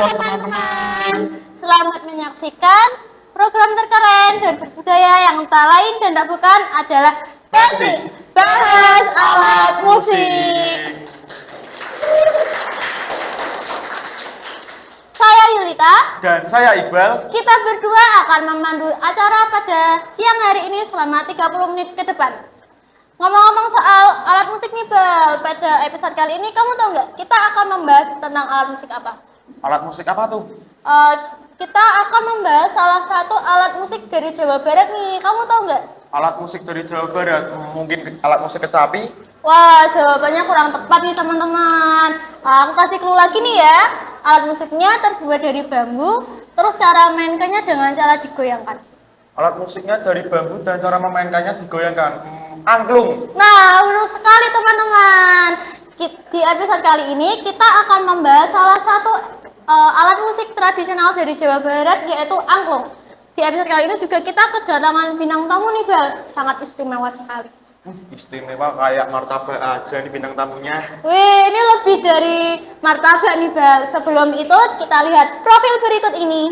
teman-teman. Selamat menyaksikan program terkeren dan berbudaya yang tak lain dan tak bukan adalah Basic Bahas Alat Musik. Saya Yulita dan saya Iqbal. Kita berdua akan memandu acara pada siang hari ini selama 30 menit ke depan. Ngomong-ngomong soal alat musik nih Bal, pada episode kali ini kamu tahu nggak kita akan membahas tentang alat musik apa? Alat musik apa tuh? Kita akan membahas salah satu alat musik dari Jawa Barat nih, kamu tahu nggak? Alat musik dari Jawa Barat, mungkin alat musik kecapi? Wah, jawabannya kurang tepat nih teman-teman. Aku kasih clue lagi nih ya. Alat musiknya terbuat dari bambu, terus cara mainkannya dengan cara digoyangkan. Alat musiknya dari bambu dan cara memainkannya digoyangkan. Angklung. Nah, benar sekali teman-teman. Di episode kali ini kita akan membahas salah satu alat musik tradisional dari Jawa Barat, yaitu angklung. Di episode kali ini juga kita kedatangan bintang tamu nih Bal, sangat istimewa sekali. Istimewa kayak martabak aja nih bintang tamunya. Wih, ini lebih dari martabak nih Bal. Sebelum itu kita lihat profil berikut ini.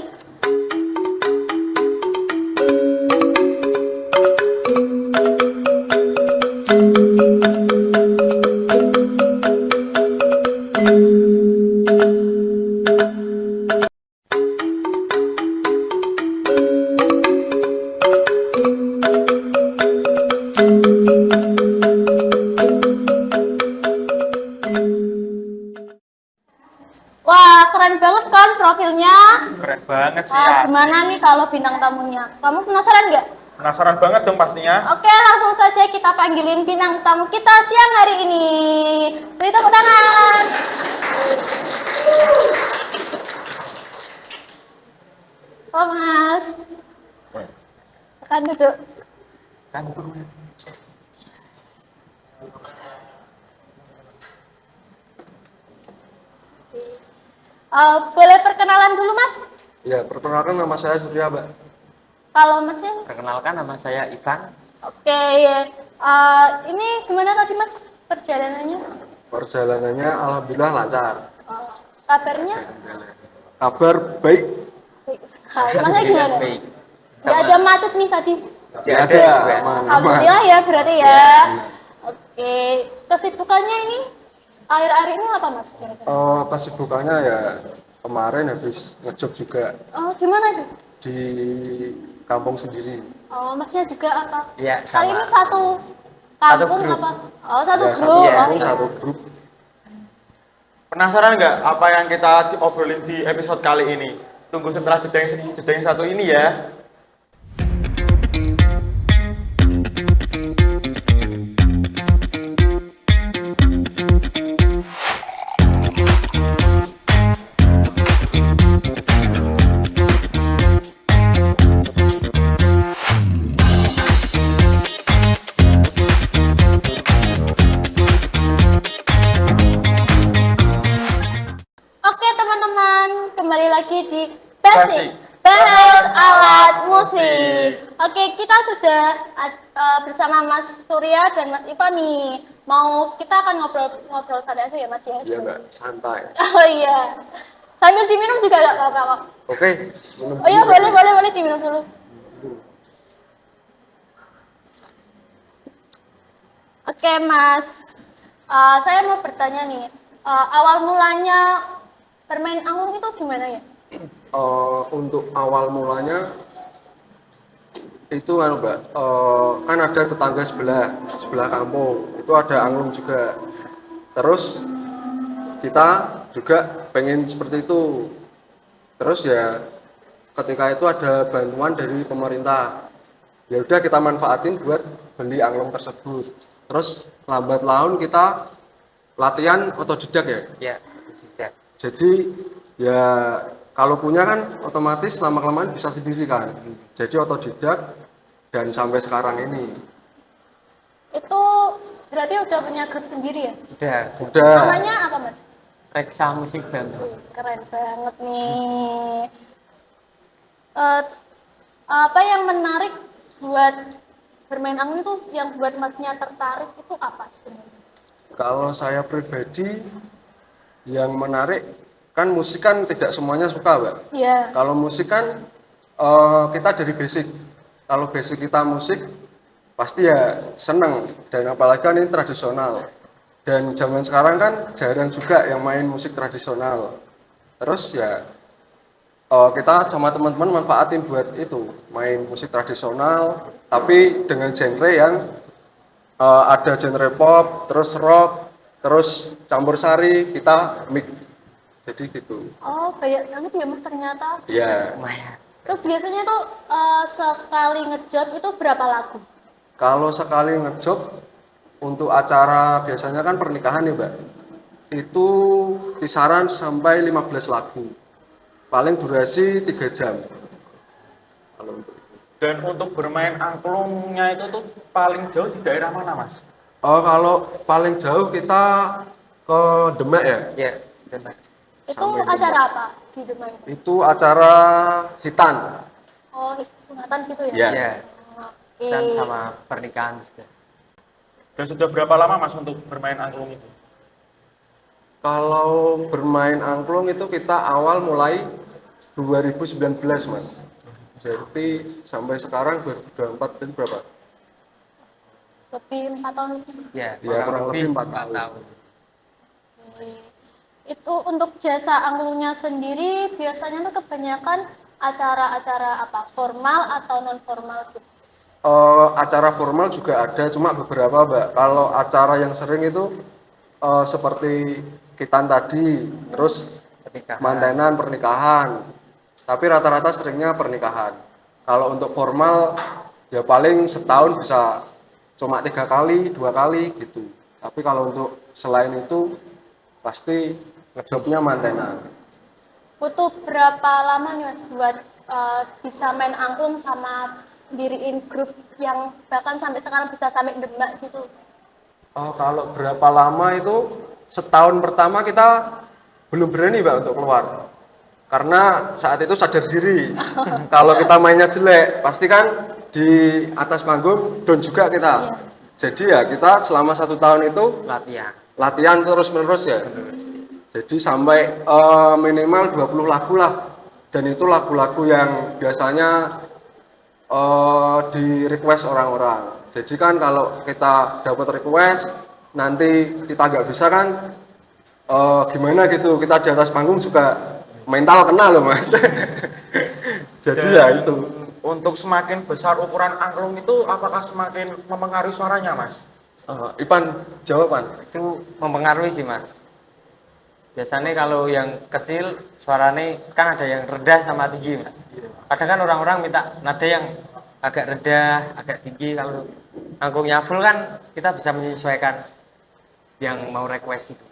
Wah, keren banget kan profilnya? Keren banget sih. Gimana nih kalau bintang tamunya? Kamu penasaran nggak? Penasaran banget dong pastinya. Oke, langsung saja kita panggilin bintang tamu kita siang hari ini. Beri tepuk tangan. Oh Mas, silakan duduk. Boleh perkenalan dulu Mas? Ya, perkenalkan nama saya Surya, Mbak. Kalau Masnya? Perkenalkan nama saya Ivan. Oke, ini gimana tadi Mas perjalanannya? Perjalanannya alhamdulillah lancar. Kabarnya? Kabar baik. Baik sekali. Masnya gimana? Baik. Nggak ada macet nih tadi? Tidak ada. Aman. Alhamdulillah ya berarti ya. Oke, kesibukannya ini akhir-akhir ini apa Mas? Kesibukannya ya kemarin habis ngejob juga Oh, di mana itu? di kampung sendiri. Oh, Masnya juga apa? Iya, Kali sama. ini satu kampung grup. apa? Oh, satu Ya, grup. satu kampung, iya. satu grup. Penasaran nggak apa yang kita obrolin di episode kali ini? Tunggu setelah jeda yang satu ini ya. Oke teman-teman, kembali lagi di Basic Basic Bahas Alat Musik. Oke, kita sudah bersama Mas Surya dan Mas Ivan nih. Kita akan ngobrol santai aja ya Mas ya? Iya, Mbak, santai. Oh iya. Sambil diminum juga nggak apa-apa kok. Oke, minum Oh iya, dulu. boleh diminum dulu. Oke Mas, saya mau bertanya nih, awal mulanya bermain angklung itu gimana ya? Untuk awal mulanya itu kan Mbak, kan ada tetangga sebelah kampung, itu ada angklung juga. Terus kita juga pengen seperti itu. Terus ya ketika itu ada bantuan dari pemerintah. Ya udah kita manfaatin buat beli angklung tersebut. Terus lambat laun kita latihan otodidak ya. Ya, tidak. Jadi ya kalau punya kan otomatis lama-kelamaan bisa sendiri kan. Jadi otodidak dan sampai sekarang ini. Itu berarti udah punya grup sendiri ya? Udah. Namanya apa Mas? Reksa Musik Bambu. Wih, keren banget nih. Apa yang menarik buat bermain angklung itu, yang buat Masnya tertarik itu apa sebenarnya? Kalau saya pribadi yang menarik kan musik kan tidak semuanya suka, Mbak. Iya. Kalau musik kan kita dari basic. Kalau basic kita musik pasti ya seneng, dan apalagi kan ini tradisional. Dan zaman sekarang kan jarang juga yang main musik tradisional. Terus ya kita sama teman-teman manfaatin buat itu, main musik tradisional tapi dengan genre yang ada genre pop, terus rock, terus campur sari, kita mix. Jadi gitu. Oh, banyak banget ya Mas ternyata. Ya, Lumayan. Itu biasanya tuh sekali ngejob itu berapa lagu? kalau sekali ngejob untuk acara biasanya kan pernikahan ya, Mbak. Itu kisaran sampai 15 lagu. Paling durasi 3 jam. Kalau untuk itu. Dan untuk bermain angklungnya itu tuh paling jauh di daerah mana, Mas? Oh, kalau paling jauh kita ke Demak ya. Ya, benar. Itu Sampai acara apa di Demak? Itu acara hitan. Oh, sunatan gitu ya? Ya. Ya, Oke. dan sama pernikahan juga. Dan sudah berapa lama, Mas, untuk bermain angklung itu? Kalau bermain angklung itu kita awal mulai 2019, Mas. Berarti sampai sekarang 2024 itu berapa? Lebih 4 tahun. Ya, Ya, kurang lebih 4 tahun. Oke. Itu untuk jasa angklungnya sendiri biasanya tuh kebanyakan acara-acara apa? Formal atau non formal gitu? Acara formal juga ada, cuma beberapa, Mbak. Kalau acara yang sering itu seperti kitan tadi, terus Pernikahan. mantenan, pernikahan. Tapi rata-rata seringnya pernikahan. Kalau untuk formal, ya paling setahun bisa cuma 3 kali, 2 kali gitu. Tapi kalau untuk selain itu, pasti jobnya mantenan. Butuh berapa lama nih Mas buat bisa main angklung sama diriin grup yang bahkan sampai sekarang bisa sampai Demak gitu? Kalau berapa lama itu, setahun pertama kita belum berani, Mbak, untuk keluar. Karena saat itu sadar diri. Kalau kita mainnya jelek, pasti kan di atas panggung down juga kita. Iya. Jadi ya kita selama 1 tahun itu Latihan. latihan terus-menerus ya. Jadi sampai minimal 20 lagu lah. Dan itu lagu-lagu yang biasanya di request orang-orang. Jadi kan kalau kita dapat request, nanti kita nggak bisa kan gimana gitu, kita di atas panggung juga mental kena loh, Mas. Jadi Dan ya itu. untuk semakin besar ukuran angklung itu, apakah semakin mempengaruhi suaranya, Mas? Ipan, jawaban. Itu mempengaruhi sih, Mas. Biasanya kalau yang kecil suaranya kan ada yang rendah sama tinggi, Mas. Kadang kan orang-orang minta nada yang agak rendah, agak tinggi. Kalau anggungnya full kan kita bisa menyesuaikan yang mau request itu.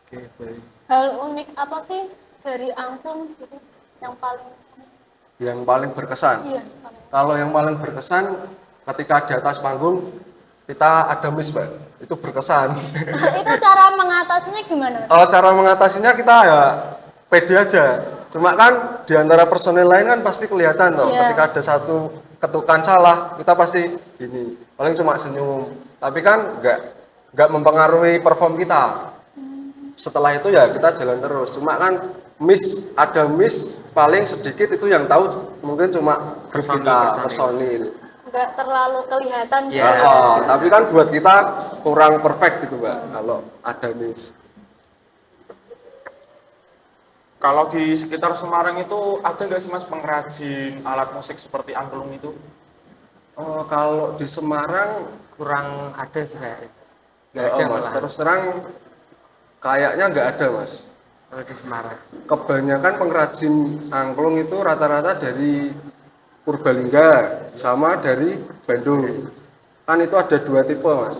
Oke, baik. Hal unik apa sih dari angklung gitu yang paling Yang paling berkesan. iya paling Kalau yang paling berkesan ketika di atas panggung kita ada miss, Mbak. Itu berkesan. itu cara mengatasinya gimana Mas? Cara mengatasinya kita ya pede aja. Cuma kan di antara personel lain kan pasti kelihatan toh. Iya. Ketika ada satu ketukan salah, kita pasti ini paling cuma senyum. Tapi kan nggak mempengaruhi perform kita. Setelah itu ya kita jalan terus. Cuma kan ada miss paling sedikit itu yang tahu mungkin cuma grup kita, personil. Nggak terlalu kelihatan Iya. gitu. Tapi kan buat kita kurang perfect gitu, Mbak, kalau ada miss. Kalau di sekitar Semarang itu ada nggak sih, Mas, pengrajin alat musik seperti angklung itu? Kalau di Semarang Kurang ada sih kayaknya. Nggak nggak ada, Mas, malahan. terus terang kayaknya nggak ada, Mas. Kalau di Semarang. Kebanyakan pengrajin angklung itu rata-rata dari Purbalingga sama dari Bandung. Kan itu ada 2 tipe, Mas.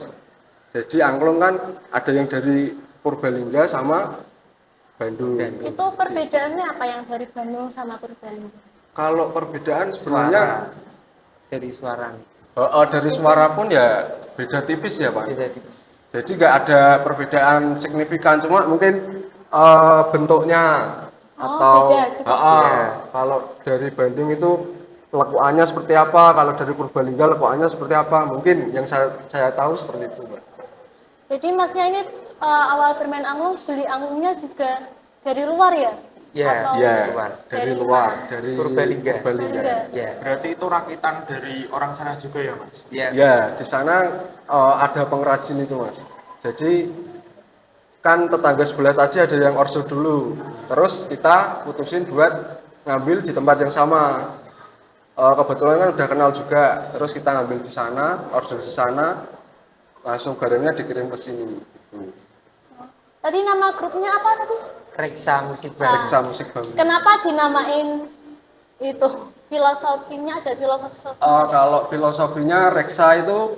Jadi angklung kan ada yang dari Purbalingga sama Bandung. Itu perbedaannya apa yang dari Bandung sama Purbalingga? Kalau perbedaan Suara. sebenarnya Dari suara. dari suara pun ya beda tipis ya, Pak. Beda tipis. Jadi nggak ada perbedaan signifikan, cuma mungkin bentuknya atau beda gitu. kalau dari Bandung itu lekuannya seperti apa, kalau dari Purbalingga lekuannya seperti apa, mungkin yang saya tahu seperti itu, Mbak. Jadi Masnya ini awal bermain angklung beli anglungnya juga dari luar ya? Ya, Atau Iya, luar. dari Dari luar, mana? dari Purbalingga. Purbalingga. Ya, Berarti itu rakitan dari orang sana juga ya, Mas? ya. Ya, di sana ada pengrajin itu, Mas. Jadi kan tetangga sebelah tadi ada yang orso dulu. Terus kita putusin buat ngambil di tempat yang sama. Kebetulan kan udah kenal juga. Terus kita ngambil di sana, order di sana, langsung barangnya dikirim ke sini. Gitu. Tadi nama grupnya apa tadi? Reksa Musik Baru. Reksa Musik Bambu. Kenapa dinamain itu? Filosofinya ada filosofi. Kalau filosofinya Reksa itu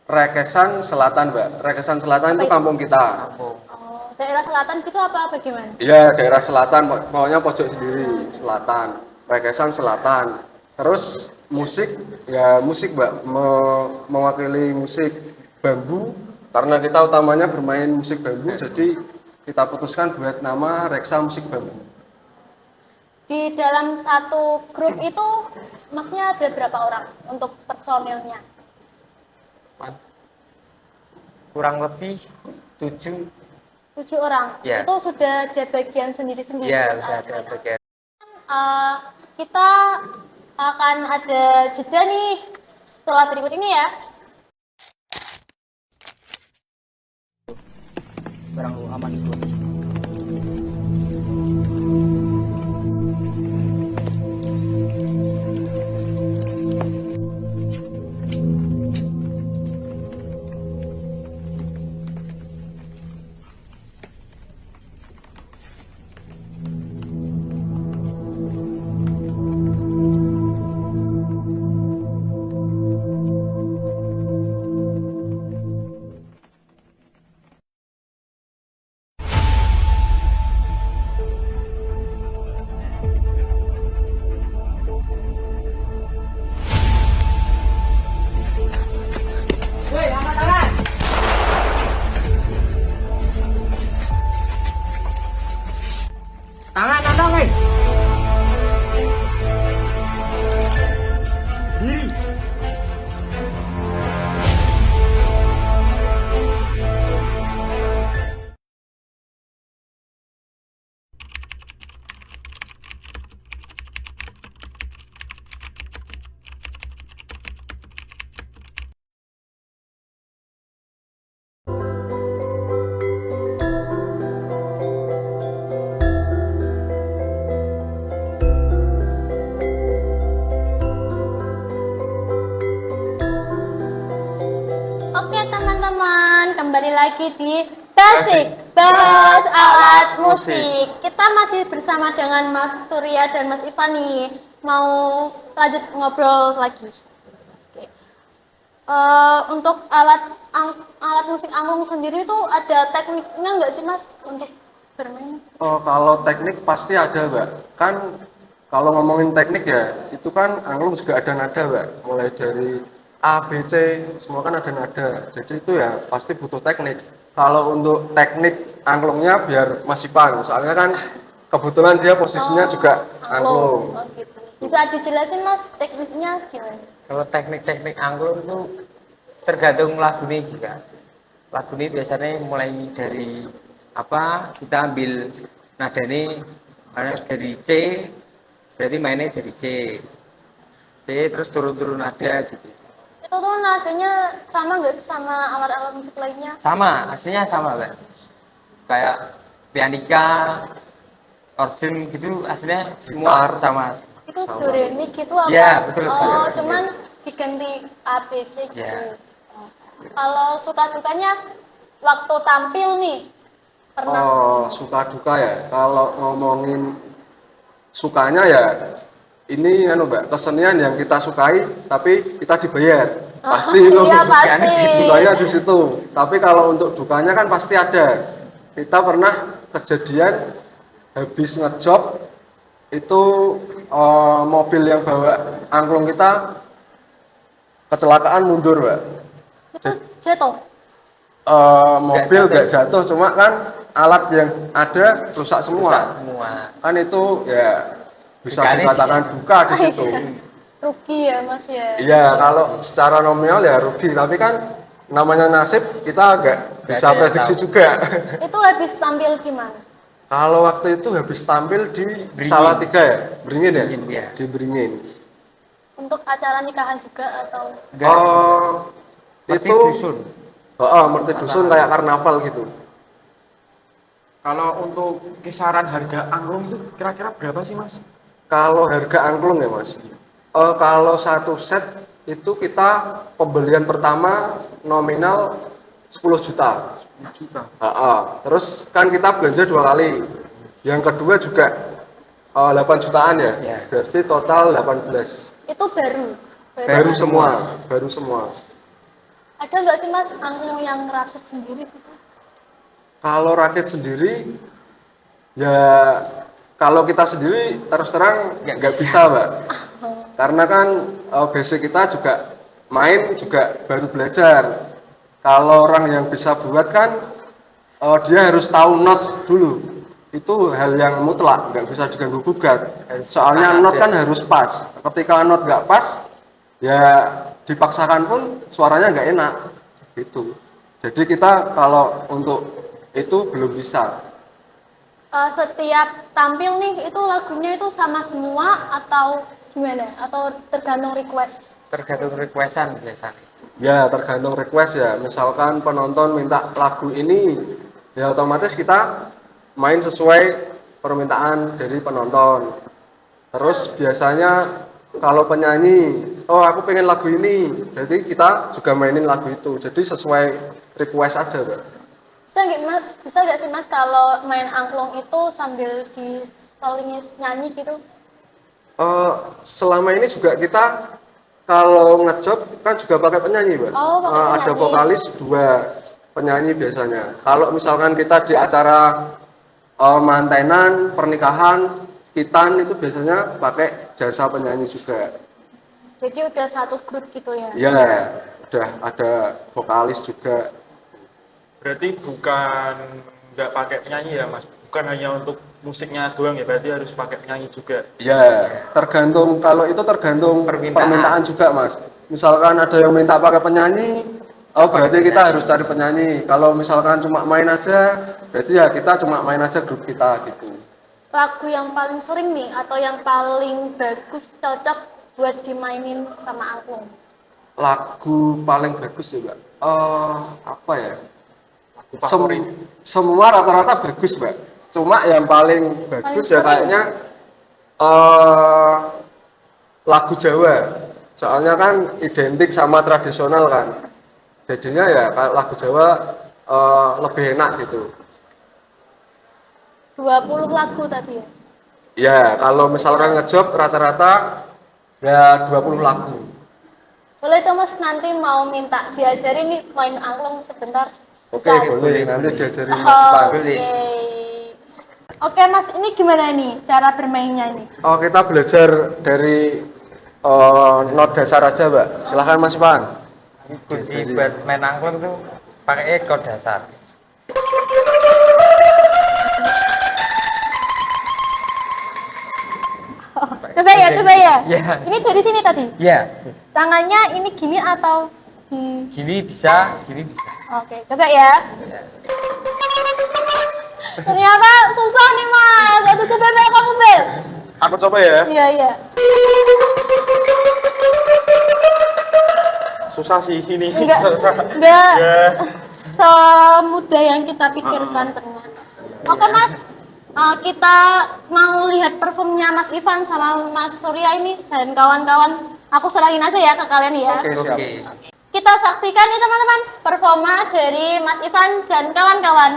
Rekesan Selatan, Mbak. Rekesan Selatan itu kampung kita. Kampung. Oh, daerah selatan gitu apa bagaimana? Iya, daerah selatan, maunya pojok sendiri, selatan. Rekesan Selatan. Terus musik, ya musik, Mbak, mewakili musik bambu. Karena kita utamanya bermain musik bambu, jadi kita putuskan buat nama Reksa Musik Bambu. Di dalam satu grup itu maksudnya ada berapa orang untuk personilnya? Kurang lebih 7. 7 orang. Ya. Itu sudah ada bagian sendiri-sendiri. Ya, buat udah alatnya. ada bagian. Kita akan ada jeda nih setelah berikut ini ya. Barang lu aman itu. Tangan nantang, weh. Diri. Oke teman-teman, kembali lagi di Basic Bahas Alat Musik. Kita masih bersama dengan Mas Surya dan Mas Ivan nih. Mau lanjut ngobrol lagi. Oke. Untuk alat musik angklung sendiri itu ada tekniknya nggak sih Mas untuk bermain? Kalau teknik pasti ada, Mbak. Kan kalau ngomongin teknik ya, itu kan angklung juga ada nada, Mbak. Mulai dari A, B, C, semua kan ada nada. Jadi itu ya pasti butuh teknik. Kalau untuk teknik angklungnya biar Mas Ipan, soalnya kan kebetulan dia posisinya juga angklung. Oh, gitu. Bisa dijelasin Mas tekniknya gimana? Kalau teknik-teknik angklung itu tergantung lagu nih sih Kak. Lagu ini biasanya mulai dari apa, kita ambil nada ini dari C, berarti mainnya dari C, terus turun-turun nada gitu. Itu tuh nadanya sama nggak sih sama alat-alat musik lainnya? Sama, aslinya sama Kak. Kayak pianika, organ gitu, aslinya semua Gitar. sama. Itu do re mi gitu apa? Ya, betul. Oh, cuman diganti A B C gitu. Ya. Oh. Kalau suka dukanya waktu tampil nih pernah Suka duka ya. Kalau ngomongin sukanya ya, ini Mbak, kesenian yang kita sukai tapi kita dibayar. Pasti itu. Iya pasti. Sukanya di situ. Tapi kalau untuk dukanya kan pasti ada. Kita pernah kejadian habis ngejob itu mobil yang bawa angklung kita kecelakaan mundur, Mbak. Itu jatuh. Mobil nggak jatuh, cuma kan alat yang ada rusak semua. Rusak semua. Kan itu ya bisa Dukanya dikatakan duka di situ. Rugi ya Mas ya. Iya, kalau secara nominal ya rugi, tapi kan namanya nasib kita nggak bisa ada yang prediksi tahu. juga. Itu habis tampil gimana? Kalau waktu itu habis tampil di Beringin. Salatiga ya, Beringin ya? Beringin, iya. Di Beringin. Untuk acara nikahan juga atau Enggak. Merti Itu dusun. Merti dusun kayak karnaval gitu. Kalau untuk kisaran harga angklung itu kira-kira berapa sih Mas? Kalau harga angklung ya Mas, kalau satu set itu kita pembelian pertama nominal 10 juta. 10 juta. Terus kan kita belanja 2 kali. Yang kedua juga 8 jutaan ya. Ya. Berarti total 18. itu baru? Baru semua. Ada nggak sih Mas angklung yang rakit sendiri gitu? Kalau rakit sendiri, ya kalau kita sendiri terus terang nggak bisa, Mbak. Karena kan basic kita juga main juga baru belajar. Kalau orang yang bisa buat kan dia harus tahu not dulu. Itu hal yang mutlak, nggak bisa diganggu gugat. Soalnya not kan harus pas. Ketika not nggak pas, ya dipaksakan pun suaranya nggak enak. Gitu. Jadi kita kalau untuk itu belum bisa. Setiap tampil nih itu lagunya itu sama semua atau gimana? Atau tergantung request? Tergantung requestan biasanya. Ya tergantung request ya. Misalkan penonton minta lagu ini, ya otomatis kita main sesuai permintaan dari penonton. Terus biasanya kalau penyanyi, aku pengen lagu ini, jadi kita juga mainin lagu itu. Jadi sesuai request aja, Mbak. Bisa nggak sih Mas kalau main angklung itu sambil diselingi nyanyi gitu? Selama ini juga kita kalau ngejob kan juga pakai penyanyi, Mbak. Oh, pakai Ada penyanyi. vokalis 2 penyanyi biasanya. Kalau misalkan kita di acara mantenan, pernikahan, kitan itu biasanya pakai jasa penyanyi juga. Jadi udah satu grup gitu ya? Ya, udah ada vokalis juga. Berarti bukan nggak pakai penyanyi ya Mas? Bukan hanya untuk musiknya doang ya, berarti harus pakai penyanyi juga. Ya, tergantung, kalau itu tergantung permintaan juga, Mas. Misalkan ada yang minta pakai penyanyi, berarti kita harus cari penyanyi. Kalau misalkan cuma main aja, berarti ya kita cuma main aja grup kita gitu. Lagu yang paling sering nih atau yang paling bagus cocok buat dimainin sama angklung? Lagu paling bagus ya, Mbak. Apa ya? Lagu favorit. Semua rata-rata bagus, Mbak. Cuma yang paling bagus ya sering. kayaknya lagu Jawa. Soalnya kan identik sama tradisional kan. Jadinya ya lagu Jawa lebih enak gitu. 20 lagu tadi ya? Ya, kalau misalkan ngejob rata-rata ya 20 lagu. Boleh dong Mas nanti mau minta diajarin nih main angklung sebentar? Oke, Bisa? boleh. Nanti diajarin Mas Oh, Pan. Oke. Oke Mas, ini gimana nih cara bermainnya nih? Kita belajar dari not dasar aja, Mbak. Silahkan Mas Pan. Kunci buat main angklung tuh pakai chord dasar. Coba ya, coba ya. Ya. Ini dari sini tadi. Ya, Tangannya ini gini atau gini bisa, gini bisa. Oke, coba ya. Ya. Ternyata susah nih Mas. Aduh, coba Bel, kamu Bel. Aku coba ya. Iya, iya. Susah sih ini. Enggak, Susah. enggak Ya. semudah yang kita pikirkan ternyata. Oke Mas, kita mau lihat performnya Mas Ivan sama Mas Surya ini dan kawan-kawan. Aku serahin aja ya ke kalian ya. Oke, siap. Oke. Kita saksikan nih teman-teman performa dari Mas Ivan dan kawan-kawan.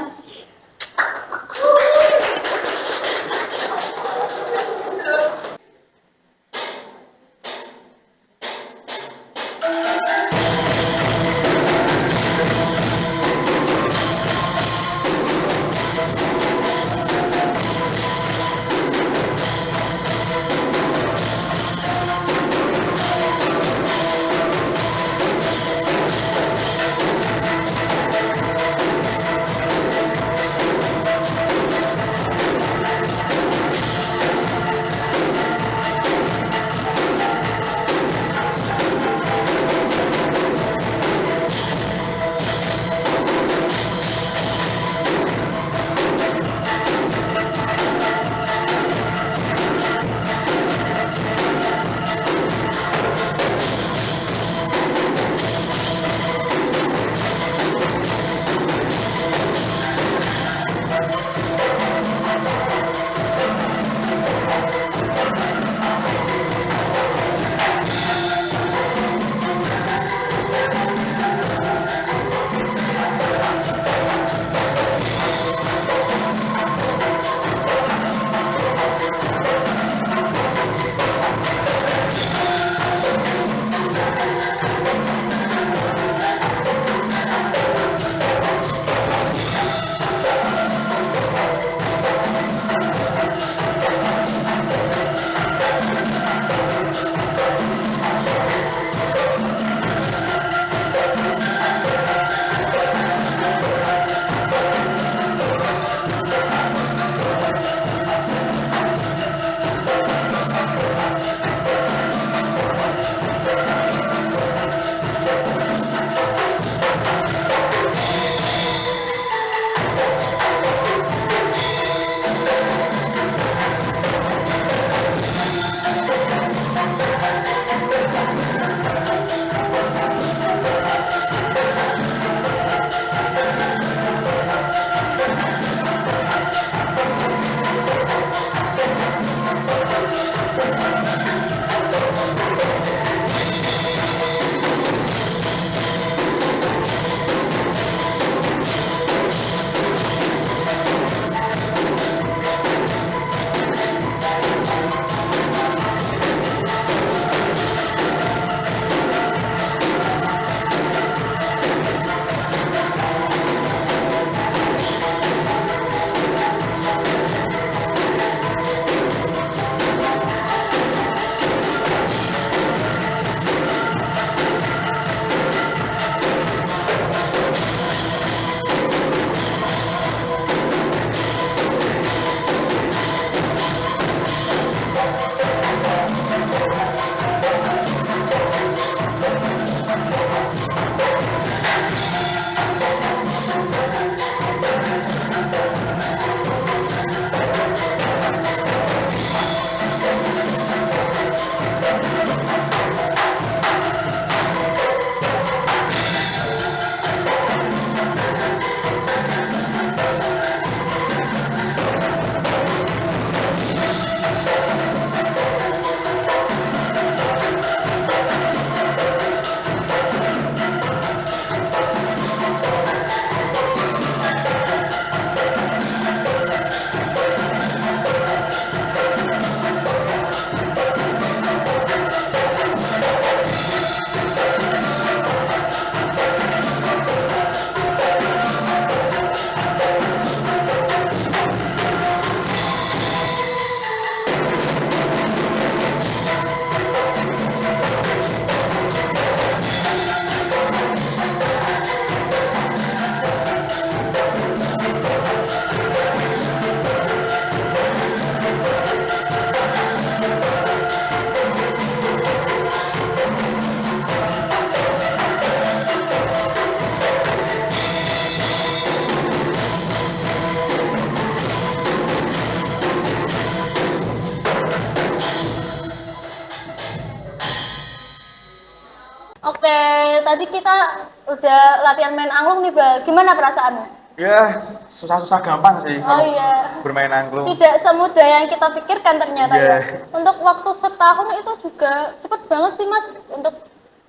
tadi kita udah latihan main angklung nih, Bal. Gimana perasaanmu? Ya, susah-susah gampang sih Oh kalau iya. bermain angklung. Tidak semudah yang kita pikirkan ternyata Iya. ya. Untuk waktu setahun itu juga cepet banget sih Mas untuk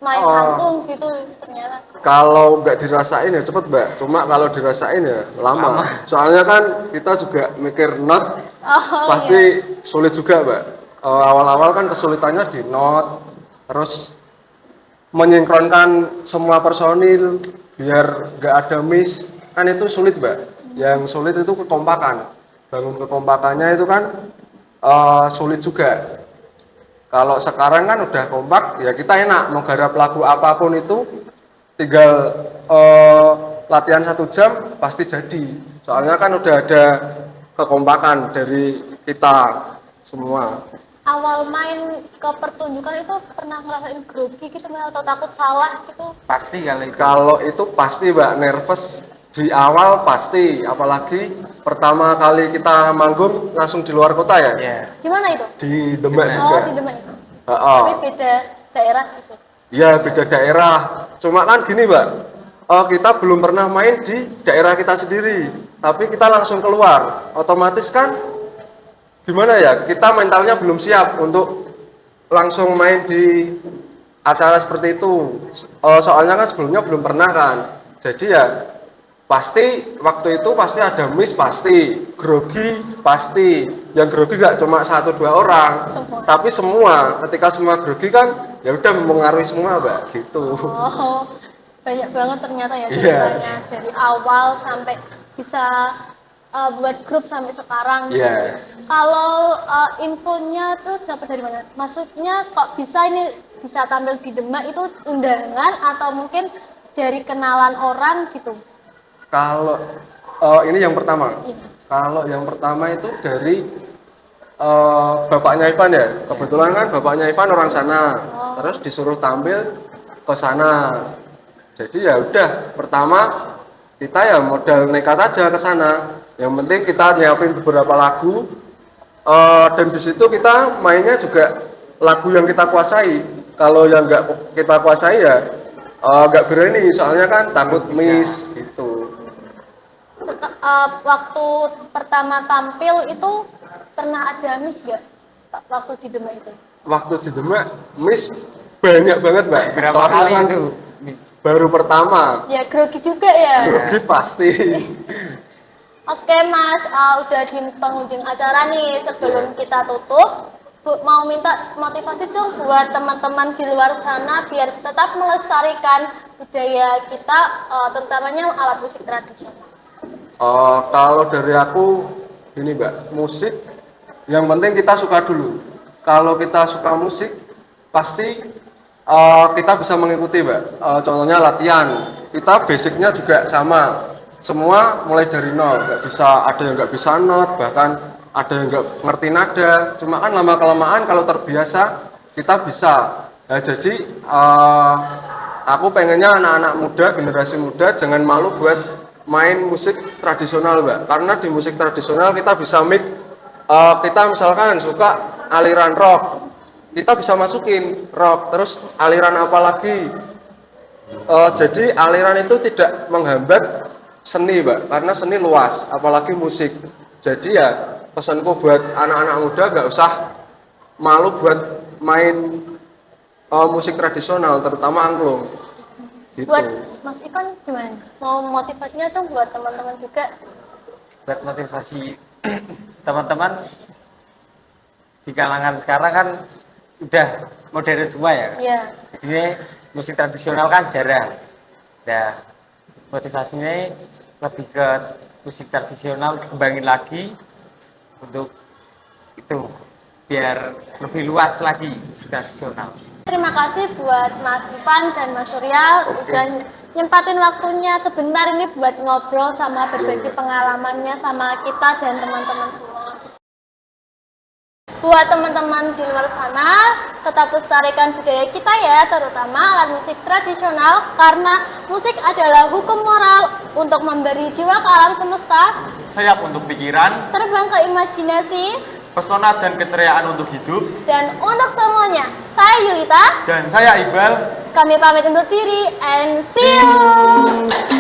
main Oh. angklung gitu ternyata. Kalau nggak dirasain ya cepet mbak, cuma kalau dirasain ya lama. Soalnya kan kita juga mikir not, Oh, pasti iya. sulit juga mbak. Awal-awal kan kesulitannya di not, terus menyinkronkan semua personil biar nggak ada miss, kan itu sulit mbak. Yang sulit itu kekompakan, bangun kekompakannya itu kan sulit juga. Kalau sekarang kan udah kompak, ya kita enak mau garap lagu apapun itu tinggal latihan 1 jam pasti jadi. Soalnya kan udah ada kekompakan dari kita semua. Awal main ke pertunjukan itu pernah ngerasain grogi gitu atau takut salah gitu? Pasti kalau itu. Kalau itu pasti mbak, nervous di awal pasti, apalagi pertama kali kita manggung langsung di luar kota ya, Ya. Gimana itu? di Demak Demak. juga. Oh, di Demak itu. Heeh. Tapi beda daerah gitu. Ya beda daerah. Cuma kan gini mbak, kita belum pernah main di daerah kita sendiri, tapi kita langsung keluar, otomatis kan gimana ya? Kita mentalnya belum siap untuk langsung main di acara seperti itu. Soalnya kan sebelumnya belum pernah kan, jadi ya pasti waktu itu pasti ada miss, pasti grogi, pasti yang grogi gak cuma 1-2 orang, Semua. tapi semua. Ketika semua grogi kan ya udah mempengaruhi semua mbak gitu. Oh, banyak banget ternyata ya Iya. ceritanya dari awal sampai bisa buat grup sampai sekarang. Iya. Kalau infonya tuh dapat dari mana? Maksudnya kok bisa ini bisa tampil di Demak itu undangan atau mungkin dari kenalan orang gitu? Kalau ini yang pertama, Iya. kalau yang pertama itu dari bapaknya Ivan ya. Kebetulan kan bapaknya Ivan orang sana, terus disuruh tampil ke sana. Jadi ya udah, pertama kita ya modal nekat aja ke sana. Yang penting kita nyiapin beberapa lagu, dan di situ kita mainnya juga lagu yang kita kuasai. Kalau yang nggak kita kuasai ya nggak berani, soalnya kan takut miss gitu. Waktu pertama tampil itu pernah ada miss gak? Waktu di Demak itu? Waktu di Demak miss banyak banget mbak. Berapa Soalnya kali kan itu? baru pertama, Ya grogi juga ya. grogi pasti. Oke Mas, udah di penghujung acara nih. Sebelum kita tutup, mau minta motivasi dong buat teman-teman di luar sana biar tetap melestarikan budaya kita, terutamanya alat musik tradisional. Kalau dari aku ini mbak, musik yang penting kita suka dulu. Kalau kita suka musik pasti kita bisa mengikuti mbak. Contohnya latihan, kita basicnya juga sama, semua mulai dari nol. Nggak bisa, ada yang nggak bisa not, bahkan ada yang nggak ngerti nada. Cuma kan lama kelamaan kalau terbiasa kita bisa. Nah, jadi aku pengennya anak-anak muda, generasi muda jangan malu buat main musik tradisional mbak, karena di musik tradisional kita bisa mix, kita misalkan suka aliran rock, kita bisa masukin rock, terus aliran apa lagi, jadi aliran itu tidak menghambat seni mbak, karena seni luas, apalagi musik. Jadi ya pesanku buat anak-anak muda nggak usah malu buat main musik tradisional, terutama angklung. Gitu. Buat Mas Ikon gimana? Mau motivasinya tuh buat teman-teman juga? Buat motivasi teman-teman di kalangan sekarang kan udah modern semua ya. Iya. Jadi musik tradisional kan jarang. Nah, motivasinya lebih ke musik tradisional kembangin lagi untuk itu biar lebih luas lagi musik tradisional. Terima kasih buat Mas Ivan dan Mas Surya udah nyempatin waktunya sebentar ini buat ngobrol sama berbagi pengalamannya sama kita dan teman-teman semua. Buat teman-teman di luar sana, tetap lestarikan budaya kita ya, terutama alat musik tradisional, karena musik adalah hukum moral untuk memberi jiwa ke alam semesta, Sayap untuk pikiran, terbang ke imajinasi, pesona dan keceriaan untuk hidup. Dan untuk semuanya, saya Yulita. Dan saya Iqbal. Kami pamit undur diri and see you.